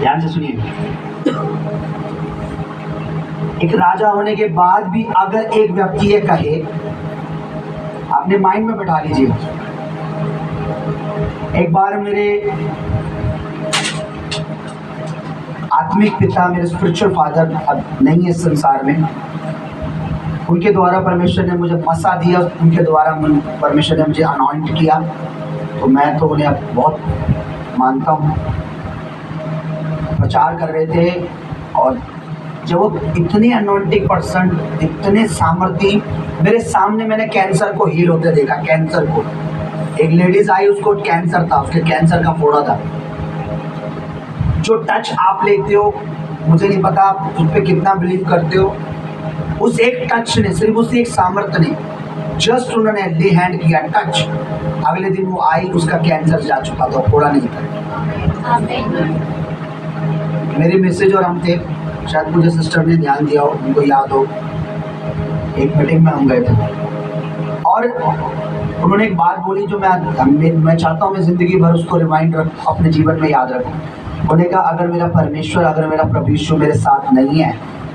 ध्यान से सुनिए, एक राजा होने के बाद भी अगर एक व्यक्ति ये कहे, अपने माइंड में बैठा लीजिए। एक बार मेरे आत्मिक पिता, मेरे स्पिरिचुअल फादर अब नहीं है इस संसार में, उनके द्वारा परमेश्वर ने मुझे मसा दिया, उनके द्वारा परमेश्वर ने मुझे अनॉइंट किया, तो मैं तो उन्हें अब बहुत मानता हूँ। प्रचार कर रहे थे और जब वो इतने अनॉइंटिंग पर्सन, इतने सामर्थ्य, मेरे सामने मैंने कैंसर को हील होते देखा। कैंसर को, एक लेडीज आई, उसको कैंसर था, उसके कैंसर का फोड़ा था। जो टच आप लेते हो, मुझे नहीं पता आप उस पर कितना बिलीव करते हो, उस एक टच ने, सिर्फ उस एक सामर्थ्य ने, जस्ट उन्होंने ले हैंड किया, टच, अगले दिन वो आई, उसका कैंसर जा चुका था, फोड़ा नहीं था। मेरे मैसेज और हम थे, शायद मुझे सिस्टर ने ध्यान दिया हो, उनको याद हो, एक मीटिंग में हम गए थे और उन्होंने एक बात बोली जो मैं चाहता हूँ मैं ज़िंदगी भर उसको रिमाइंड रख, अपने जीवन में याद रखूँ। उन्होंने कहा, अगर मेरा परमेश्वर, अगर मेरा प्रभु यीशु मेरे साथ नहीं है,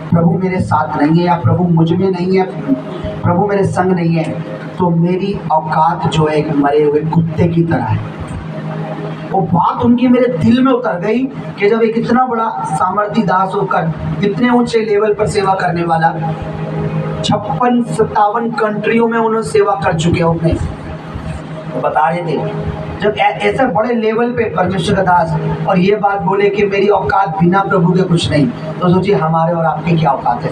प्रभु मेरे साथ नहीं है, या प्रभु मुझ में नहीं है, प्रभु मेरे संग नहीं है, तो मेरी औकात जो है एक मरे हुए कुत्ते की तरह है। वो बात उनकी मेरे दिल में उतर गई कि जब एक इतना बड़ा सामर्थी दास होकर, इतने ऊंचे लेवल पर सेवा करने वाला, 56-57 कंट्रियों में उन्होंने सेवा कर चुके हैं अपने, तो बता रहे थे, जब ऐसे बड़े लेवल पे परमेश्वर का दास और ये बात बोले कि मेरी औकात बिना प्रभु के कुछ नहीं, तो सोचिए हमारे और आपकी क्या औकात है।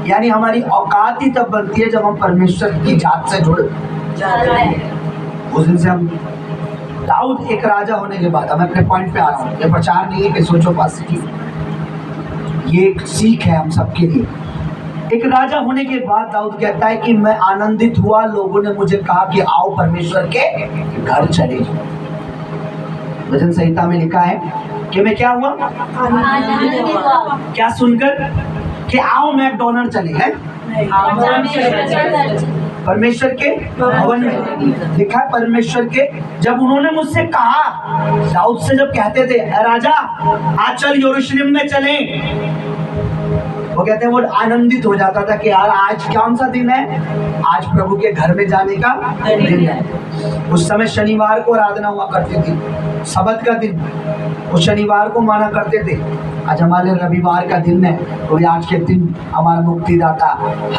यानी हमारी औकात ही तब बनती है जब हम परमेश्वर की जात से जुड़ जाते हैं। उस दिन से हम, दाऊद एक राजा होने के बाद, मैं अपने पॉइंट पे आ रहा हूँ, ये प्रचार नहीं है कि सोचो पास की, ये एक सीख है हम सबके लिए। एक राजा होने के बाद दाऊद कहता है कि मैं आनंदित हुआ, लोगों ने मुझे कहा कि आओ परमेश्वर के घर चले। भजन संहिता में लिखा है कि मैं क्या हुआ, क्या सुनकर कि आओ मैकडोनल्ड चले हैं, परमेश्वर के भवन में लिखा है, परमेश्वर के। जब उन्होंने मुझसे कहा, दाऊद से जब कहते थे राजा आज चल यरूशलेम में चले, वो कहते हैं वो आनंदित हो जाता था कि यार आज कौन सा दिन है, आज प्रभु के घर में जाने का दिन है। उस समय शनिवार को आराधना हुआ करती थी, सबत का दिन, वो शनिवार को माना करते थे। आज हमारे रविवार का दिन है, तो आज के दिन हमारा मुक्तिदाता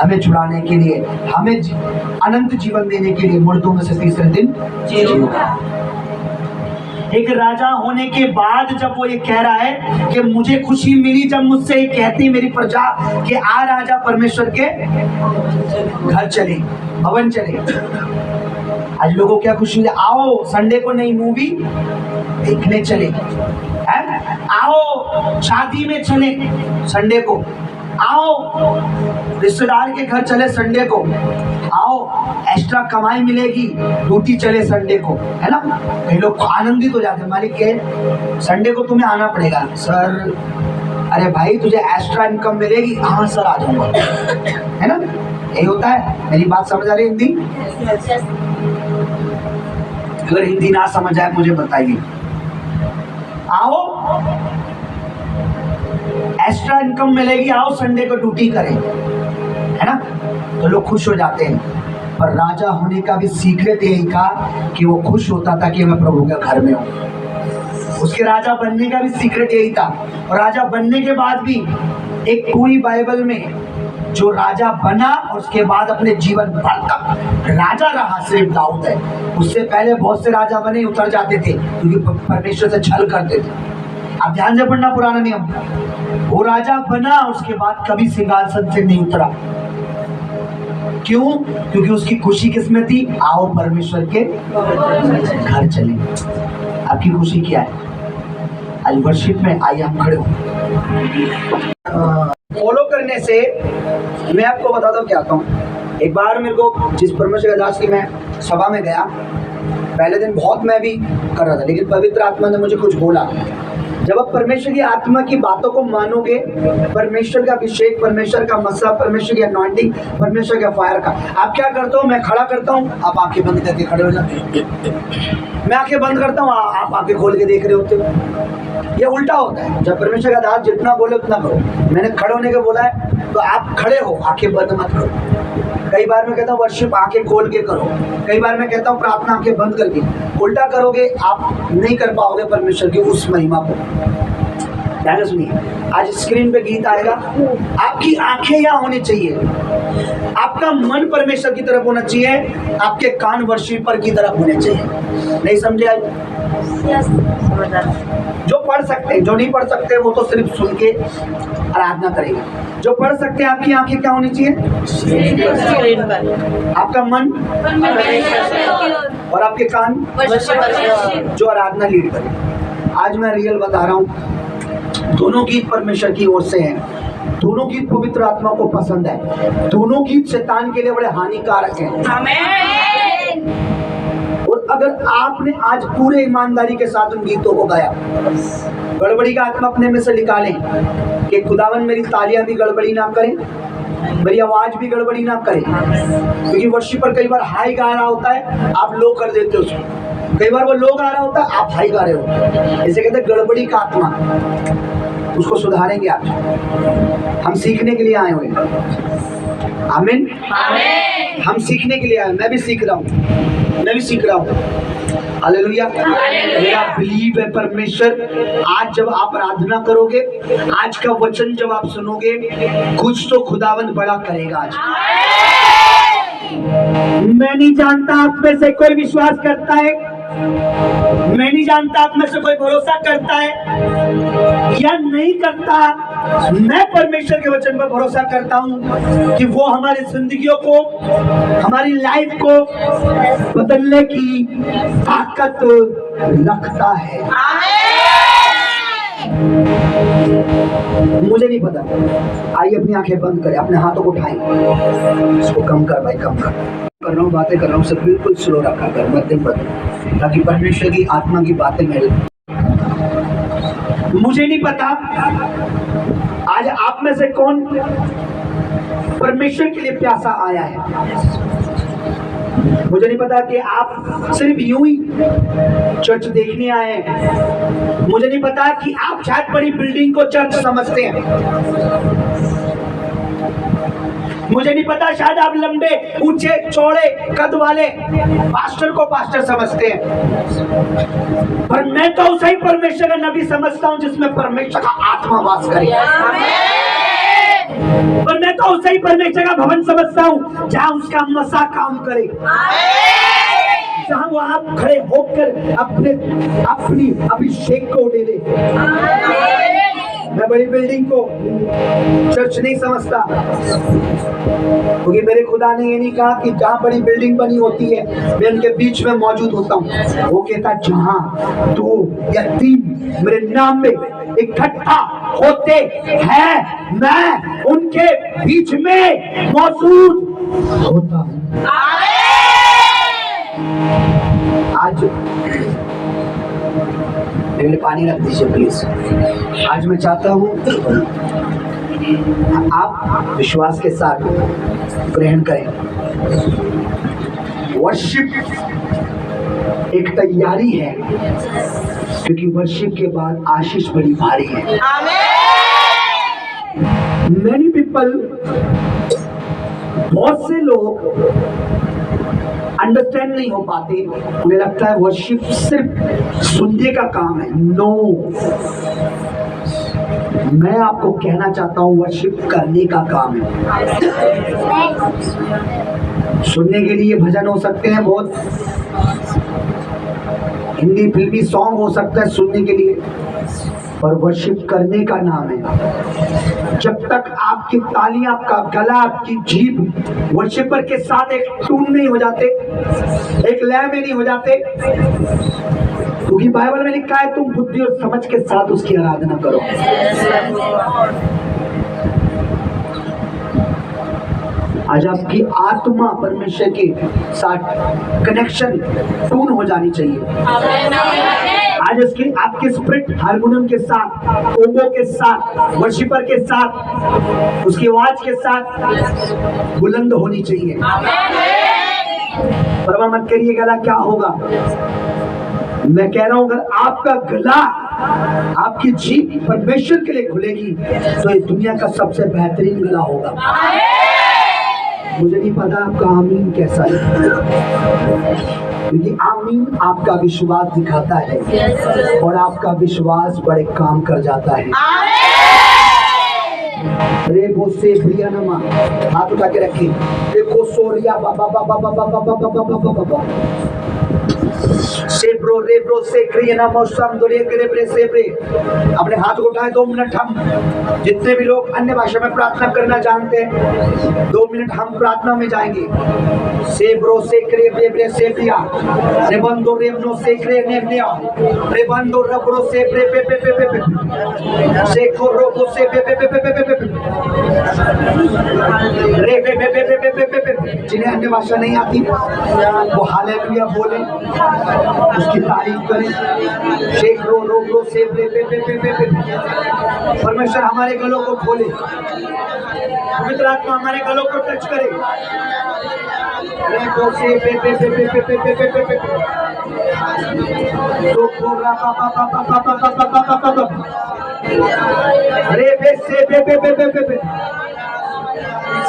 हमें छुड़ाने के लिए, हमें अनंत जीवन देने के लिए मुर्दों में से तीसरे दिन जी उठा। एक राजा होने के बाद जब वो ये कह रहा है कि मुझे खुशी मिली जब मुझसे ये कहती मेरी प्रजा कि आ राजा परमेश्वर के घर चले, भवन चले। आज लोगों को क्या खुशी है, आओ संडे को नई मूवी देखने चले हैं, आओ शादी में चले संडे को, आओ रिश्तेदार के घर चले संडे को, आओ एक्स्ट्रा कमाई मिलेगी, ड्यूटी चले संडे को, है ना। कई लोग आनंदित हो जाते हैं, मालिक के संडे को तुम्हें आना पड़ेगा सर, अरे भाई तुझे एक्स्ट्रा इनकम मिलेगी, हाँ सर आ जाऊंगा, है ना। यही होता है। मेरी बात समझ आ रही है हिंदी? अगर हिंदी ना समझ आए मुझे बताइए। आओ एक्स्ट्रा इनकम मिलेगी, आओ संडे को ड्यूटी करें, है ना, तो लोग खुश हो जाते हैं। पर राजा होने का भी सीक्रेट यही था कि वो खुश होता था कि मैं प्रभु के घर में हूँ। उसके राजा बनने का भी सीक्रेट यही था। और राजा बनने के बाद भी एक पूरी बाइबल में जो राजा बना और उसके बाद अपने जीवन भर तक राजा रहा सिर्फ दाऊद है। उससे पहले बहुत से राजा बने, उतर जाते थे क्योंकि परमेश्वर से छल करते थे। आप ध्यान से पढ़ना पुराना नियम, वो राजा बना उसके बाद कभी सिंहासन से नहीं उतरा। क्यों? क्योंकि उसकी खुशी किसमें थी, आओ परमेश्वर के घर चले। आपकी खुशी क्या है? आज वर्शिप में आइए हम खड़े हो। फॉलो करने से मैं आपको बताता हूँ क्या कहूँ। एक बार मेरे को जिस परमेश्वर के दास की मैं सभा में गया, पहले दिन बहुत मैं भी कर रहा था, लेकिन पवित्र आत्मा ने मुझे कुछ बोला। जब आप परमेश्वर की आत्मा की बातों को मानोगे, परमेश्वर का अभिषेक, परमेश्वर का मसा, परमेश्वर की अनॉइंटिंग, परमेश्वर का फायर का, आप क्या करते हो, मैं खड़ा करता हूँ, आप आंखें बंद करके खड़े हो जाते हैं। मैं आंखें बंद करता हूँ, आप आंखें खोल के देख रहे होते हो। ये उल्टा होता है। जब परमेश्वर का दास जितना बोले उतना करो। मैंने खड़े होने के बोला है तो आप खड़े हो, आंखें बंद मत करो। कई बार मैं कहता हूँ वर्शिप आंखें खोल के करो, कई बार मैं कहता हूँ प्रार्थना आंखें बंद करके। उल्टा करोगे आप नहीं कर पाओगे परमेश्वर की उस महिमा को। ध्यान सुनिए, आज स्क्रीन पे गीत आएगा। आपकी आंखें यहाँ होनी चाहिए, आपका मन परमेश्वर की तरफ होना चाहिए, आपके कान वर्शिपर की तरफ होने चाहिए। नहीं समझे आज? जो पढ़ सकते हैं, जो नहीं पढ़ सकते वो तो सिर्फ सुन के आराधना करेंगे। जो पढ़ सकते हैं, आपकी आंखें क्या होनी चाहिए? आपका मन और आपके कान जो आराधना लीड करे। आज मैं रियल बता रहा हूँ, दोनों गीत परमेश्वर की ओर से हैं, दोनों गीत पवित्र आत्मा को पसंद है, दोनों गीत शैतान के लिए बड़े हानिकारक हैं। आमीन। और अगर आपने आज पूरे ईमानदारी के साथ उन गीतों को गाया, गड़बड़ी का आत्मा अपने में से निकालें कि खुदावन मेरी तालियां भी गड़बड़ी ना करें, मेरी आवाज भी गड़बड़ी ना करे। क्योंकि वर्शिपर कई बार हाई गा रहा होता है, आप लो कर देते हो उसको। कई बार वो लो गा रहा होता है, आप हाई गा रहे हो। इसे कहते हैं गड़बड़ी का आत्मा। उसको सुधारेंगे आप। हम सीखने के लिए आए हुए हैं। आमीन। हम सीखने के लिए आए। मैं भी सीख रहा हूँ, मैं भी सीख रहा हूँ। हालेलुया। मेरा बिलीव है परमेश्वर आज जब आप आराधना करोगे, आज का वचन जब आप सुनोगे, कुछ तो खुदावंद बड़ा करेगा आज। मैं नहीं जानता आप में से कोई विश्वास करता है, मैं नहीं जानता आप में से कोई भरोसा करता है या नहीं करता। मैं परमेश्वर के वचन पर भरोसा करता हूँ कि वो हमारी जिंदगियों को, हमारी लाइफ को बदलने की ताकत रखता है। मुझे नहीं पता। आइए अपनी आंखें बंद करें, अपने हाथों को उठाएं। इसको कम कर भाई, कम कर रहा हूँ, बातें कर रहा हूँ, सब बिल्कुल स्लो रखा कर, मध्यम बदल, ताकि परमेश्वर की आत्मा की बातें मेरे। मुझे नहीं पता आज आप में से कौन परमेश्वर के लिए प्यासा आया है। मुझे नहीं पता कि आप सिर्फ यूं ही चर्च देखने आए हैं। मुझे नहीं पता कि आप शायद बड़ी बिल्डिंग को चर्च समझते हैं। मुझे नहीं पता शायद आप लंबे ऊंचे चौड़े कद वाले पास्टर को पास्टर समझते हैं, पर मैं तो उसे ही परमेश्वर का नबी समझता हूं जिसमें परमेश्वर का आत्मा वास करे। पर मैं तो उसे ही परमेश्वर का भवन समझता हूं जहां उसका मसा काम करे, जहां वो आप खड़े होकर अपनी अभिषेक को ले ले। मैं बड़ी बिल्डिंग को चर्च नहीं समझता, क्योंकि मेरे खुदा ने ये नहीं कहा कि जहां बड़ी बिल्डिंग बनी होती है मैं उनके बीच में मौजूद होता हूँ। वो कहता जहां 2 या 3 मेरे नाम में इकट्ठा होते हैं, मैं उनके बीच में मौजूद होता हूँ। आज मेरे पानी रख दीजिए प्लीज। आज मैं चाहता हूँ आप विश्वास के साथ ग्रहण करें। वर्शिप एक तैयारी है, क्योंकि वर्शिप के बाद आशीष बड़ी भारी है। Many people, बहुत से लोग अंडरस्टैंड नहीं हो पाते। उन्हें लगता है वर्शिप सिर्फ सुनने का काम है। नो, मैं आपको कहना चाहता हूँ वर्शिप करने का काम है। सुनने के लिए भजन हो सकते हैं, बहुत हिंदी फिल्मी सॉन्ग हो सकता है सुनने के लिए, और वर्शिप करने का नाम है। जब तक आपकी तालियां, आपका गला, आपकी जीभ वर्शिपर के साथ एक टून नहीं हो जाते, एक लय में नहीं हो जाते, क्योंकि बाइबल में लिखा है तुम बुद्धि और समझ के साथ उसकी आराधना करो। आज आपकी आत्मा परमेश्वर के साथ कनेक्शन टून हो जानी चाहिए। आज इसके आपके स्पिरिट हारमोनियम के साथ, ओबो के साथ, वर्शिपर के साथ, उसकी आवाज के साथ बुलंद होनी चाहिए। परवाह मत करिए गला क्या होगा। मैं कह रहा हूं अगर आपका गला, आपकी जीभ परमेश्वर के लिए खुलेगी तो ये दुनिया का सबसे बेहतरीन गला होगा। मुझे नहीं पता आपका आमीन कैसा है, क्योंकि आमीन आपका विश्वास दिखाता है और आपका विश्वास बड़े काम कर जाता है। रेबो से प्रियनमा हाथ उठा के रखिए। देखो सोरिया बाबा बाबा बाबा बाबा बाबा बाबा बाबा सेब्रो रेब्रो से क्रियना मौसम दोरे करे सेब्रे। अपने हाथ को उठाए 2 मिनट। हम जितने भी लोग अन्य भाषा में प्रार्थना करना जानते हैं 2 मिनट हम प्रार्थना में जाएंगे। सेब्रो से क्रेब्रे सेब्रिया रेबंदो रेबनो से क्रेनेब्रिया रेबंदो रब्रो से पे पे पे पे पे से कोरोबो से पे पे पे पे पे पे रे पे पे पे पे पे पे पे। जिन्हें अन्य भाषा नहीं आती वो हालेलुया बोले, उसकी तारीफ करें। शेख रो रो रो से पे पे पे पे पे पे। परमेश्वर हमारे गलों को खोले, पवित्र आत्मा हमारे गलों को टच करे। रेबो से पे पे पे पे पे पे पे पे पे। तो पूरा पापा पापा पापा पापा पापा पापा रेबे से पे पे पे पे पे।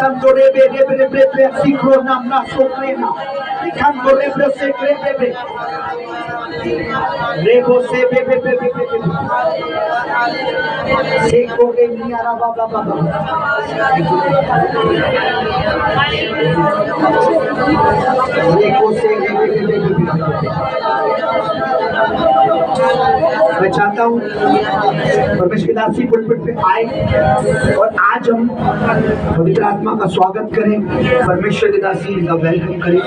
संतोरे बे रे रे रे रे सिक्रो नाम ना सोक्रेना निखांतो रे रे से रे रे रे रेबो से बे बे बे बे बे सेको के नियारा बाबा बाबा। रेको से बे बे बे बे। मैं चाहता हूँ परमेश्वर की दासी पुलपिट पे आए और आज हम पवित्र आत्मा का स्वागत करें। परमेश्वर की दासी का वेलकम करें।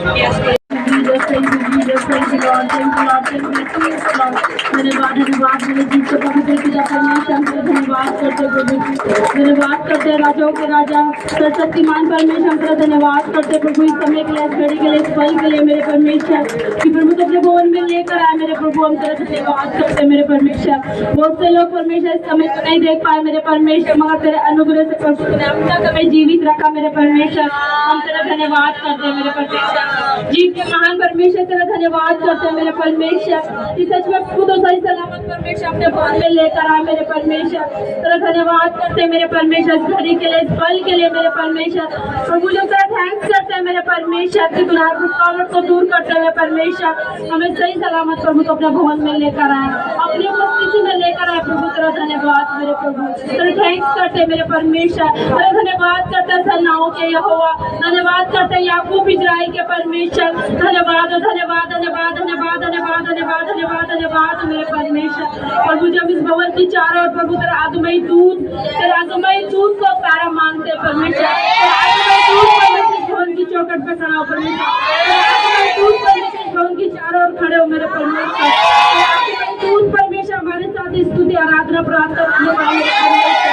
धन्यवाद करते राजाओं के राजा सर्वशक्तिमान परमेश्वर, धन्यवाद करते प्रभु इस समय के लिए, इस घड़ी के लिए, इस पल के लिए मेरे परमेश्वर कि प्रभु तो अपने भवन में लेकर आए मेरे प्रभु। हम तेरा धन्यवाद करते मेरे परमेश्वर। बहुत से लोग परमेश्वर इस समय को नहीं देख पाए मेरे परमेश्वर, मगर तेरे अनुग्रह से प्रभु ने अब तक हमें जीवित रखा मेरे परमेश्वर। हम तेरा धन्यवाद करते मेरे परमेश्वर। जीव के महान परमेश्वर तेरा धन्यवाद करते मेरे परमेश्वर। इस सच में खुद सही सलामत परमेश्वर अपने भवन में लेकर आए मेरे परमेश्वर। तेरा धन्यवाद करते मेरे परमेश्वर इस घड़ी के लिए, इस पल के लिए मेरे परमेश्वर। प्रभु जो तेरा थैंक्स करते हैं मेरे परमेश्वर कि तूने हर रुकावट को दूर करते हुए परमेश्वर हमें सही सलामत प्रभु को अपने भवन में लेकर आए, अपनी उपस्थिति में लेकर आए प्रभु। तेरा धन्यवाद मेरे प्रभु, तेरा थैंक्स करते मेरे परमेश्वर। तेरा धन्यवाद करते सेनाओं के यहोवा, धन्यवाद करते याकूब इजराइल के परमेश्वर। धन्यवाद धन्यवाद धन्यवाद धन्यवाद धन्यवाद धन्यवाद धन्यवाद धन्यवाद मेरे परमेश्वर। प्रभु जब इस भवन की चारों ओर प्रभु तेरा आगमई दूत को प्यारा मांगते परमेश्वर। तेरा आगमई दूत परमेश्वर भवन की चौखट पे खड़ा हो परमेश्वर। तेरा आगमई दूत परमेश्वर भवन की चारों ओर खड़े हो मेरे परमेश्वर। तेरा आगमई दूत परमेश्वर हमारे साथ स्तुति आराधना प्रार्थना करने वाले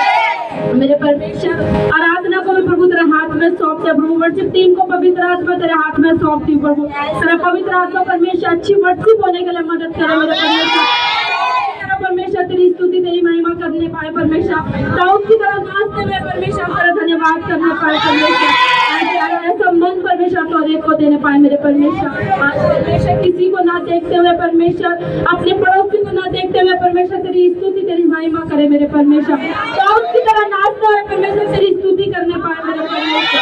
मेरे परमेश्वर। आराधना को मैं प्रभु तेरे हाथ में सौंपते प्रभु। वर्शिप टीम को पवित्र आत्मा तेरे हाथ में सौंपती प्रभु। तेरा पवित्र आत्मा परमेश्वर अच्छी वर्शिप होने के लिए मदद करे मेरे परमेश्वर। परमेश्वर तेरी स्तुति तेरी महिमा करने पाए परमेश्वर। दाऊद की तरह नाचते हुए परमेश्वर तेरा धन्यवाद करने पाए परमेश्वर। ऐसा मन परमेश्वर तो एक को देने पाए मेरे परमेश्वर। आज परमेश्वर किसी को ना देखते हुए परमेश्वर, अपने पड़ोसी को ना देखते हुए परमेश्वर तेरी स्तुति तेरी महिमा करे मेरे परमेश्वर। दाऊद की तरह नाचते हुए परमेश्वर तेरी स्तुति करने पाए मेरे परमेश्वर।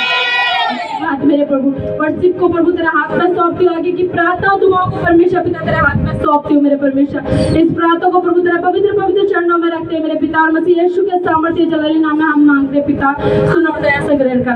आज मेरे प्रभु वर्शिप को प्रभु तेरे हाथ में सौंपती हूँ। आगे की प्रार्थना दुआओं को परमेश्वर पिता तेरे हाथ में सौंपती हूँ मेरे परमेश्वर। इस प्रार्थना को प्रभु तेरे पवित्र पवित्र चरणों में रखते हैं मेरे पिता और मसीह यीशु के सामर्थ्य जलाली नाम में हम मांगते पिता, सुनो दया से ग्रहण कर।